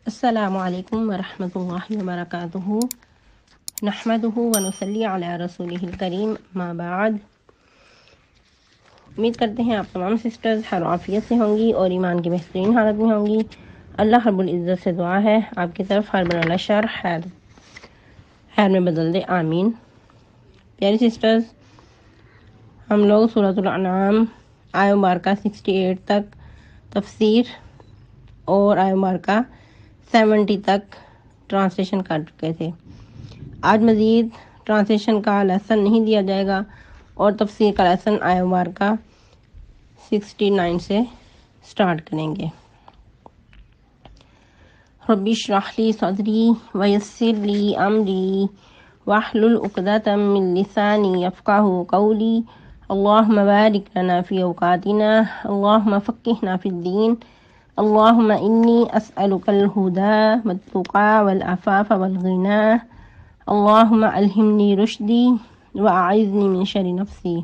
السلام علیکم ورحمۃ اللہ وبرکاتہ نحمدہ ونصلی علی رسولہ الکریم اما بعد۔ امید کرتے ہیں آپ تمام سسٹرز ہر عافیت سے ہوں گی اور ایمان کی بہترین حالت میں ہوں گی۔ اللہ رب العزت سے دعا ہے آپ کی طرف ہر بلا شر خیر میں بدل دے، آمین۔ پیاری سسٹرز، ہم لوگ سورۃ الانعام آیہ مبارکہ 68 تک تفسیر اور آیہ مبارکہ 70 تک ٹرانسلیشن کر چکے تھے۔ آج مزید ٹرانسلیشن کا لیسن نہیں دیا جائے گا اور تفسیر کا لیسن آیہ مبارکہ 69 سے سٹارٹ کریں گے۔ رب اشرح لی صدری ویسر لی امری واحلل عقدۃ من لسانی یفقہوا قولی اللہم بارک لنا فی اوقاتنا اللہم فقہنا فی الدین اللہم انی اسألک الہدی والتقی والعفاف والغنی اللہم الہمنی رشدی واعذنی من شر نفسی۔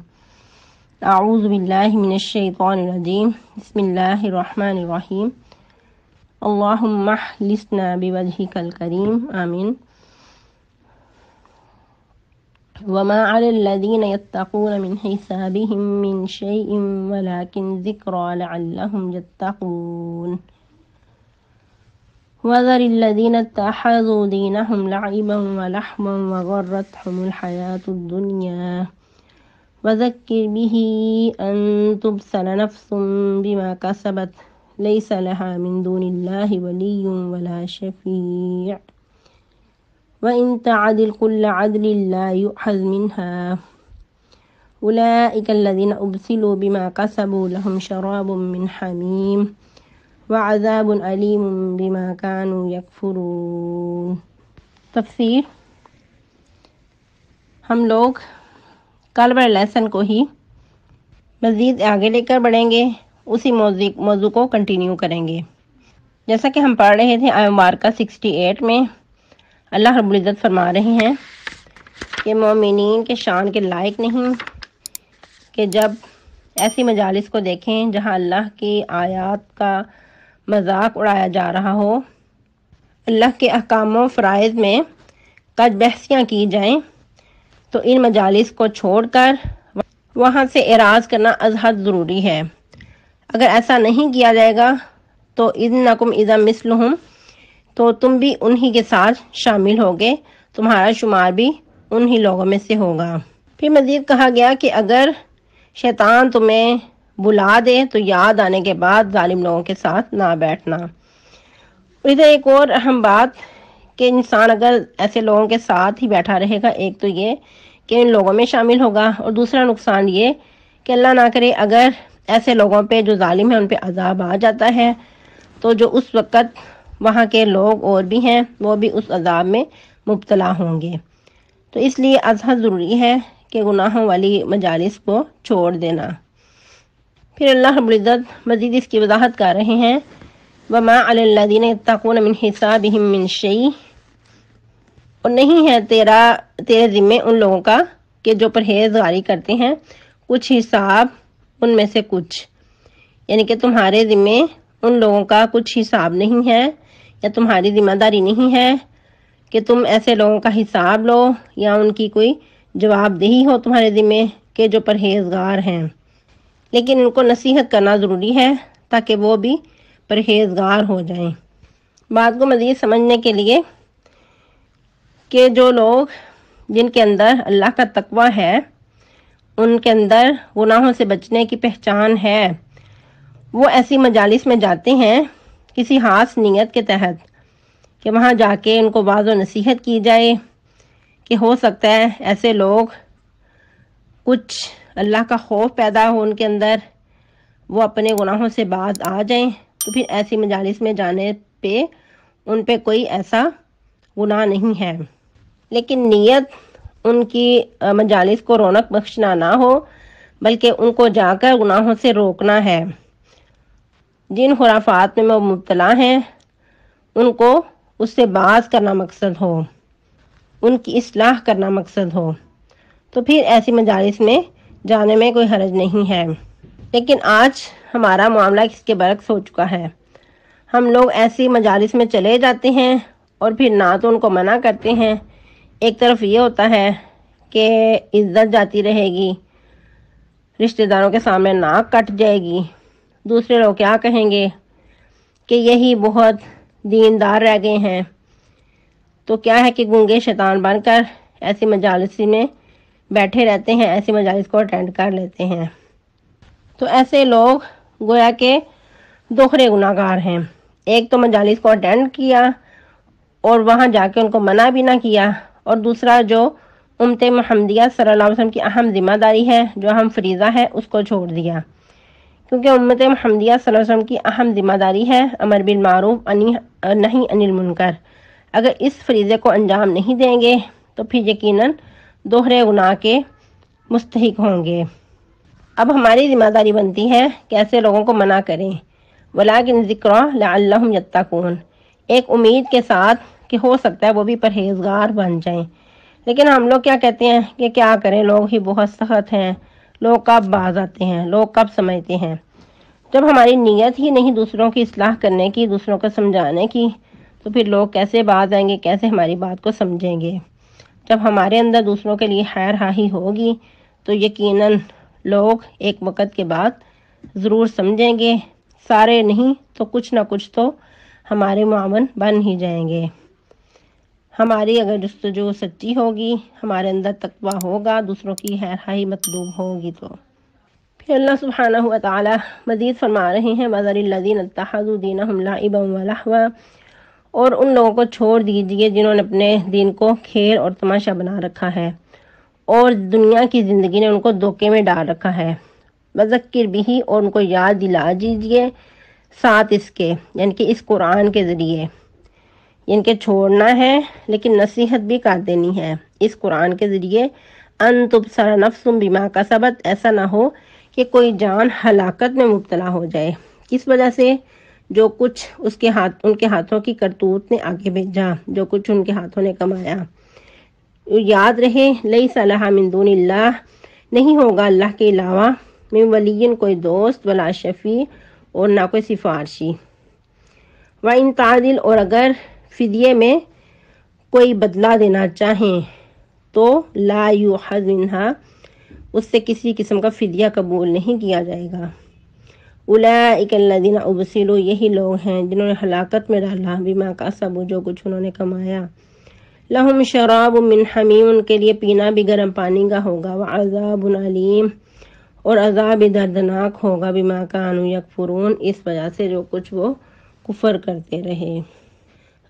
اعوذ باللہ من الشیطان الرجیم، بسم اللہ الرحمن الرحیم۔ اللہم اخلصنا بوجہک الکریم، آمین۔ وما علی الذین یتقون من حسابهم من شیء ولکن ذکری لعلہم یتقون۔ وذر الذین اتخذوا دینہم لعبا ولہوا وغرتہم الحیاۃ الدنیا وذکر به ان تبصر نفس بما کسبت لیس لها من دون اللہ ولی ولا شفیع وَإِن تَعْدِلْ كُلَّ عَدْلٍ لَا يُؤْخَذْ مِنْهَا أُولَئِكَ الَّذِينَ أُبْسِلُوا بِمَا كَسَبُوا لَهُمْ شَرَابٌ مِّنْ حَمِيمٍ وَعَذَابٌ أَلِيمٌ بِمَا كَانُوا يَكْفُرُونَ۔ تفسیر۔ ہم لوگ کل والے لیسن کو ہی مزید آگے لے کر بڑھیں گے، اسی موضوع کو کنٹینیو کریں گے۔ جیسا کہ ہم پڑھ رہے تھے آیہ مبارکہ 68 میں اللہ رب العزت فرما رہے ہیں کہ مومنین کے شان کے لائق نہیں کہ جب ایسی مجالس کو دیکھیں جہاں اللہ کی آیات کا مذاق اڑایا جا رہا ہو، اللہ کے احکام و فرائض میں کج بحثیاں کی جائیں، تو ان مجالس کو چھوڑ کر وہاں سے اعراض کرنا از حد ضروری ہے۔ اگر ایسا نہیں کیا جائے گا تو اِنَّکُمْ اِذًا مِثْلُهُمْ، تو تم بھی انہی کے ساتھ شامل ہوگے، تمہارا شمار بھی انہی لوگوں میں سے ہوگا۔ پھر مزید کہا گیا کہ اگر شیطان تمہیں بلا دے تو یاد آنے کے بعد ظالم لوگوں کے ساتھ نہ بیٹھنا۔ اور ادھر ایک اور اہم بات کہ انسان اگر ایسے لوگوں کے ساتھ ہی بیٹھا رہے گا، ایک تو یہ کہ ان لوگوں میں شامل ہوگا، اور دوسرا نقصان یہ کہ اللہ نہ کرے اگر ایسے لوگوں پہ جو ظالم ہیں ان پہ عذاب آ جاتا ہے تو جو اس وقت وہاں کے لوگ اور بھی ہیں وہ بھی اس عذاب میں مبتلا ہوں گے۔ تو اس لیے از حد ضروری ہے کہ گناہوں والی مجالس کو چھوڑ دینا۔ پھر اللہ رب العزت مزید اس کی وضاحت کر رہے ہیں وَمَا عَلَى الَّذِينَ يَتَّقُونَ مِنْ حِسَابِهِمْ مِنْ شَيْءٍ، اور نہیں ہے تیرے ذمے ان لوگوں کا کہ جو پرہیزگاری کرتے ہیں کچھ حساب ان میں سے کچھ، یعنی کہ تمہارے ذمے ان لوگوں کا کچھ حساب نہیں ہے یا تمہاری ذمہ داری نہیں ہے کہ تم ایسے لوگوں کا حساب لو یا ان کی کوئی جواب دہی ہو تمہارے ذمے کہ جو پرہیزگار ہیں، لیکن ان کو نصیحت کرنا ضروری ہے تاکہ وہ بھی پرہیزگار ہو جائیں۔ بات کو مزید سمجھنے کے لیے کہ جو لوگ جن کے اندر اللہ کا تقوی ہے، ان کے اندر گناہوں سے بچنے کی پہچان ہے، وہ ایسی مجالس میں جاتے ہیں کسی خاص نیت کے تحت کہ وہاں جا کے ان کو واعظ و نصیحت کی جائے کہ ہو سکتا ہے ایسے لوگ کچھ اللہ کا خوف پیدا ہو ان کے اندر، وہ اپنے گناہوں سے باز آ جائیں، تو پھر ایسی مجالس میں جانے پہ ان پہ کوئی ایسا گناہ نہیں ہے۔ لیکن نیت ان کی مجالس کو رونق بخشنا نہ ہو بلکہ ان کو جا کر گناہوں سے روکنا ہے۔ جن خرافات میں وہ مبتلا ہیں ان کو اس سے باز کرنا مقصد ہو، ان کی اصلاح کرنا مقصد ہو، تو پھر ایسی مجالس میں جانے میں کوئی حرج نہیں ہے۔ لیکن آج ہمارا معاملہ اس کے برعکس ہو چکا ہے۔ ہم لوگ ایسی مجالس میں چلے جاتے ہیں اور پھر نہ تو ان کو منع کرتے ہیں. ایک طرف یہ ہوتا ہے کہ عزت جاتی رہے گی، رشتہ داروں کے سامنے ناک کٹ جائے گی، دوسرے لوگ کیا کہیں گے کہ یہی بہت دیندار رہ گئے ہیں. تو کیا ہے کہ گونگے شیطان بن کر ایسی مجالس میں بیٹھے رہتے ہیں، ایسی مجالس کو اٹینڈ کر لیتے ہیں. تو ایسے لوگ گویا کہ دوہرے گناہ گار ہیں. ایک تو مجالس کو اٹینڈ کیا اور وہاں جا کے ان کو منع بھی نہ کیا، اور دوسرا جو امت محمدیہ صلی اللہ علیہ وسلم کی اہم ذمہ داری ہے، جو اہم فریضہ ہے، اس کو چھوڑ دیا. کیونکہ امت محمدیہ صلی اللہ علیہ وسلم کی اہم ذمہ داری ہے امر بالمعروف نہی عن المنکر. اگر اس فریضے کو انجام نہیں دیں گے تو پھر یقیناً دوہرے گناہ کے مستحق ہوں گے. اب ہماری ذمہ داری بنتی ہے کہ ایسے لوگوں کو منع کریں. ولیکن ذکرى لعلہم یتقون، ایک امید کے ساتھ کہ ہو سکتا ہے وہ بھی پرہیزگار بن جائیں. لیکن ہم لوگ کیا کہتے ہیں کہ کیا کریں، لوگ ہی بہت سخت ہیں، لوگ کب باز آتے ہیں، لوگ کب سمجھتے ہیں. جب ہماری نیت ہی نہیں دوسروں کی اصلاح کرنے کی، دوسروں کو سمجھانے کی، تو پھر لوگ کیسے باز آئیں گے، کیسے ہماری بات کو سمجھیں گے. جب ہمارے اندر دوسروں کے لیے خیر خواہی ہوگی تو یقیناً لوگ ایک وقت کے بعد ضرور سمجھیں گے. سارے نہیں تو کچھ نہ کچھ تو ہمارے معاون بن ہی جائیں گے. ہماری اگر جستجو سچی ہوگی، ہمارے اندر تقویٰ ہوگا، دوسروں کی خیر خواہی مطلوب ہوگی، تو پھر اللہ سبحانہ وتعالی مزید فرما رہے ہیں وَذَرِ الَّذِينَ اتَّخَذُوا دِينَهُمْ لَعِبًا وَلَهْوًا، اور ان لوگوں کو چھوڑ دیجئے جنہوں نے اپنے دین کو کھیل اور تماشا بنا رکھا ہے اور دنیا کی زندگی نے ان کو دھوکے میں ڈال رکھا ہے. وذکر بھی، اور ان کو یاد دلا دیجئے ساتھ اس کے، یعنی کہ اس قرآن کے ذریعے. ان کے چھوڑنا ہے لیکن نصیحت بھی کر دینی ہے اس قرآن کے ذریعے. ان تبصر نفس بما کسبت، ایسا نہ ہو کہ کوئی جان ہلاکت میں مبتلا ہو جائے کس وجہ سے، جو کچھ ان کے ہاتھوں کی کرتوت نے آگے بھیجا، جو کچھ ان کے ہاتھوں نے کمایا. یاد رہے لیس لہا من دون اللہ، نہیں ہوگا اللہ کے علاوہ من ولی، کوئی دوست، ولا شفیع، اور نہ کوئی سفارشی. وَإِن تعدل، اور اگر فدیے میں کوئی بدلہ دینا چاہیں تو لا یؤخذ منہا، اس سے کسی قسم کا فدیہ قبول نہیں کیا جائے گا. اولئک الذین ابسلوا، یہی لوگ ہیں جنہوں نے ہلاکت میں ڈالا بما کسبوا، جو کچھ انہوں نے کمایا. لہم شراب من حمیم، ان کے لیے پینا بھی گرم پانی کا ہوگا. وعذاب علیم، اور عذاب دردناک ہوگا بما کانوا یکفرون، اس وجہ سے جو کچھ وہ کفر کرتے رہے.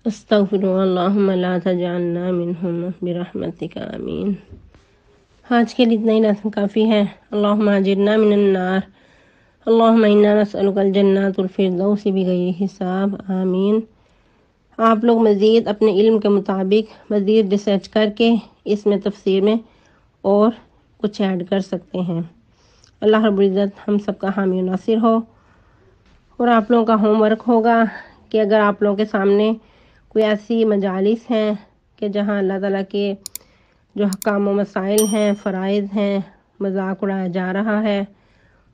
استغفر اللہم لا تجعلنا منہم برحمتک آمین. آج کے لیے اتنا ہی لازم کافی ہے. اللہم اجرنا من النار، اللہم انا نسألک الجنات الفردوس بغیر حساب، آمین. آپ لوگ مزید اپنے علم کے مطابق مزید ریسرچ کر کے اس میں تفسیر میں اور کچھ ایڈ کر سکتے ہیں. اللہ رب العزت ہم سب کا حامی و ناصر ہو. اور آپ لوگوں کا ہوم ورک ہوگا کہ اگر آپ لوگوں کے سامنے کوئی ایسی مجالس ہیں کہ جہاں اللہ تعالیٰ کے جو حکام و مسائل ہیں، فرائض ہیں، مذاق اڑایا جا رہا ہے،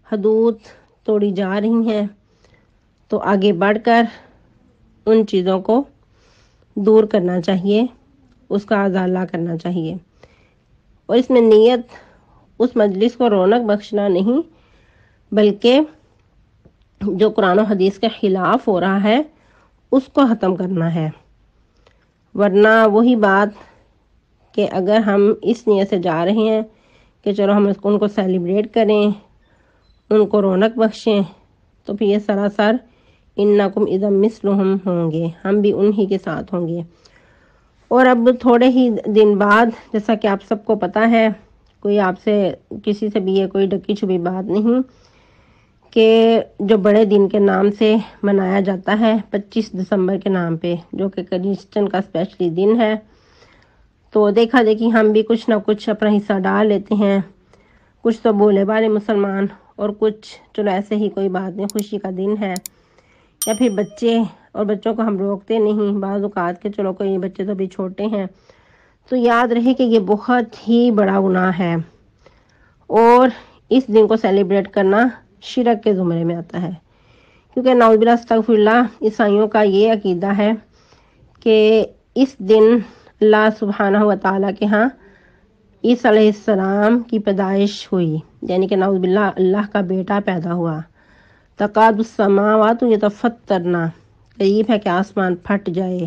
حدود توڑی جا رہی ہیں، تو آگے بڑھ کر ان چیزوں کو دور کرنا چاہیے، اس کا ازالہ کرنا چاہیے. اور اس میں نیت اس مجلس کو رونق بخشنا نہیں، بلکہ جو قرآن و حدیث کے خلاف ہو رہا ہے اس کو ختم کرنا ہے. ورنہ وہی بات کہ اگر ہم اس نیت سے جا رہے ہیں کہ چلو ہم ان کو سیلیبریٹ کریں، ان کو رونق بخشیں، تو پھر یہ سراسر انکم اذا مثلہم ہوں گے، ہم بھی انہی کے ساتھ ہوں گے. اور اب تھوڑے ہی دن بعد، جیسا کہ آپ سب کو پتہ ہے، کوئی آپ سے کسی سے بھی یہ کوئی ڈکی چھپی بات نہیں کہ جو بڑے دن کے نام سے منایا جاتا ہے 25 دسمبر کے نام پہ، جو کہ کرسچن کا اسپیشلی دن ہے، تو دیکھا دیکھی ہم بھی کچھ نہ کچھ اپنا حصہ ڈال لیتے ہیں. کچھ تو بولے والے مسلمان، اور کچھ چلو ایسے ہی کوئی بات نہیں، خوشی کا دن ہے. یا پھر بچے، اور بچوں کو ہم روکتے نہیں بعض اوقات کے، چلو کوئی بچے تو بھی چھوٹے ہیں. تو یاد رہے کہ یہ بہت ہی بڑا گناہ ہے، اور اس دن کو سیلیبریٹ کرنا شرک کے زمرے میں آتا ہے. کیونکہ نعوذ باللہ استغفر اللہ عیسائیوں کا یہ عقیدہ ہے کہ اس دن اللہ سبحانہ و تعالیٰ کے ہاں عیسیٰ علیہ السلام کی پیدائش ہوئی، یعنی کہ نعوذ باللہ اللہ کا بیٹا پیدا ہوا۔ تقاد السماوات یتفطرن، قریب ہے کہ آسمان پھٹ جائے،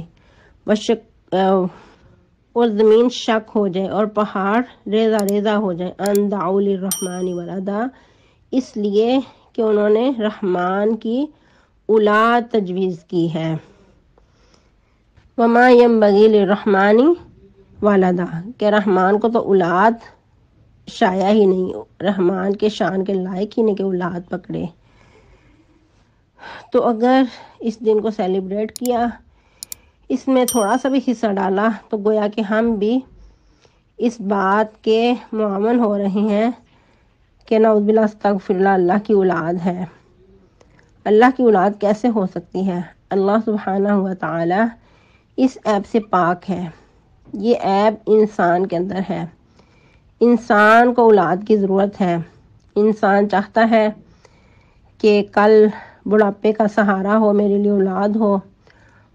اور زمین شک ہو جائے اور پہاڑ ریزہ ریزہ ہو جائے، ان دعوا للرحمن ولدا، اس لیے کہ انہوں نے رحمان کی اولاد تجویز کی ہے۔ وما ينبغي للرحمن ولدا، کہ رحمان کو تو اولاد شایع ہی نہیں، رحمان کے شان کے لائق ہی نہیں کہ اولاد پکڑے۔ تو اگر اس دن کو سیلیبریٹ کیا، اس میں تھوڑا سا بھی حصہ ڈالا، تو گویا کہ ہم بھی اس بات کے معاون ہو رہے ہیں کہ نعوذ باللہ استغفر اللہ اللہ کی اولاد ہے۔ اللہ کی اولاد کیسے ہو سکتی ہے؟ اللہ سبحانہ و تعالی اس عیب سے پاک ہے۔ یہ عیب انسان کے اندر ہے۔ انسان کو اولاد کی ضرورت ہے۔ انسان چاہتا ہے کہ کل بڑھاپے کا سہارا ہو، میرے لیے اولاد ہو،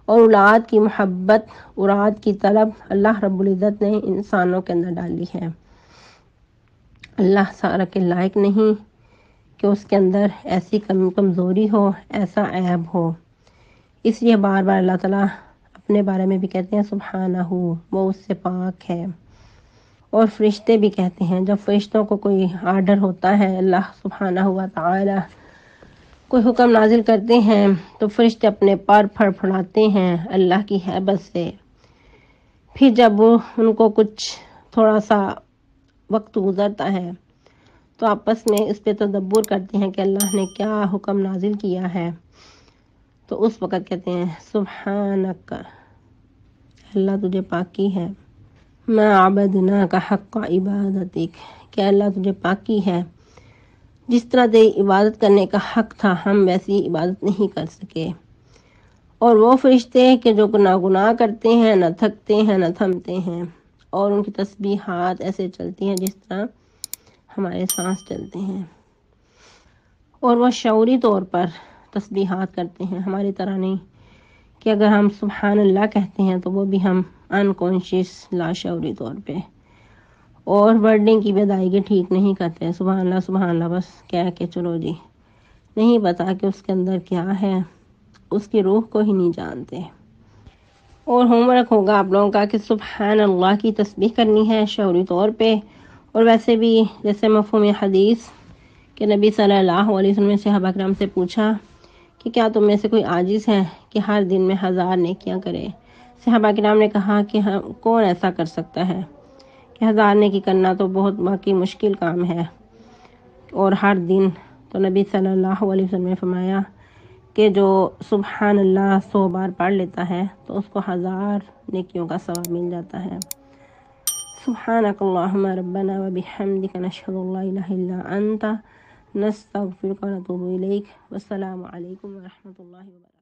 اور اولاد کی محبت، اولاد کی طلب اللہ رب العزت نے انسانوں کے اندر ڈالی ہے۔ اللہ سارا کے لائق نہیں کہ اس کے اندر ایسی کمزوری ہو، ایسا عیب ہو۔ اس لیے بار بار اللہ تعالیٰ اپنے بارے میں بھی کہتے ہیں سبحانہ، وہ اس سے پاک ہے۔ اور فرشتے بھی کہتے ہیں، جب فرشتوں کو کوئی آرڈر ہوتا ہے، اللہ سبحانہ و تعالی کوئی حکم نازل کرتے ہیں، تو فرشتے اپنے پر پھڑپھڑاتے ہیں اللہ کی ہیبت سے۔ پھر جب ان کو کچھ تھوڑا سا وقت گزرتا ہے تو آپس میں اس پہ تدبر کرتے ہیں کہ اللہ نے کیا حکم نازل کیا ہے، تو اس وقت کہتے ہیں سبحانک، اللہ تجھے پاکی ہے، ما عبدناک حق عبادتک، کہ اللہ تجھے پاکی ہے، جس طرح تیری عبادت کرنے کا حق تھا ہم ویسی عبادت نہیں کر سکے۔ اور وہ فرشتے کہ جو نہ گناہ کرتے ہیں، نہ تھکتے ہیں، نہ تھمتے ہیں، اور ان کی تسبیحات ایسے چلتی ہیں جس طرح ہمارے سانس چلتے ہیں، اور وہ شعوری طور پر تسبیحات کرتے ہیں، ہماری طرح نہیں کہ اگر ہم سبحان اللہ کہتے ہیں تو وہ بھی ہم انکانشیس لاشعوری طور پہ، اور ورڈنگ کی بھی ادائیگی ٹھیک نہیں کرتے، سبحان اللہ بس کہہ کے چلو جی، نہیں پتا کہ اس کے اندر کیا ہے، اس کی روح کو ہی نہیں جانتے۔ اور ہوم ورک ہوگا آپ لوگوں کا کہ سبحان اللہ کی تسبیح کرنی ہے شعوری طور پہ، اور ویسے بھی جیسے مفہوم حدیث کہ نبی صلی اللہ علیہ وسلم نے صحابہ کرام سے پوچھا کہ کیا تم میں سے کوئی عاجز ہے کہ ہر دن میں 1000 نیکیاں کرے؟ صحابہ کرام نے کہا کہ کون ایسا کر سکتا ہے کہ 1000 نیکی کرنا تو بہت واقعی مشکل کام ہے، اور ہر دن؟ تو نبی صلی اللہ علیہ وسلم نے فرمایا کہ جو سبحان اللہ 100 بار پڑھ لیتا ہے تو اس کو 1000 نیکیوں کا ثواب مل جاتا ہے۔ سبحانک اللہم ربنا وبحمدک، نشہد ان لا الہ الا انت، نستغفرک ونتوب الیک۔ والسلام علیکم ورحمۃ اللہ وبرکاتہ۔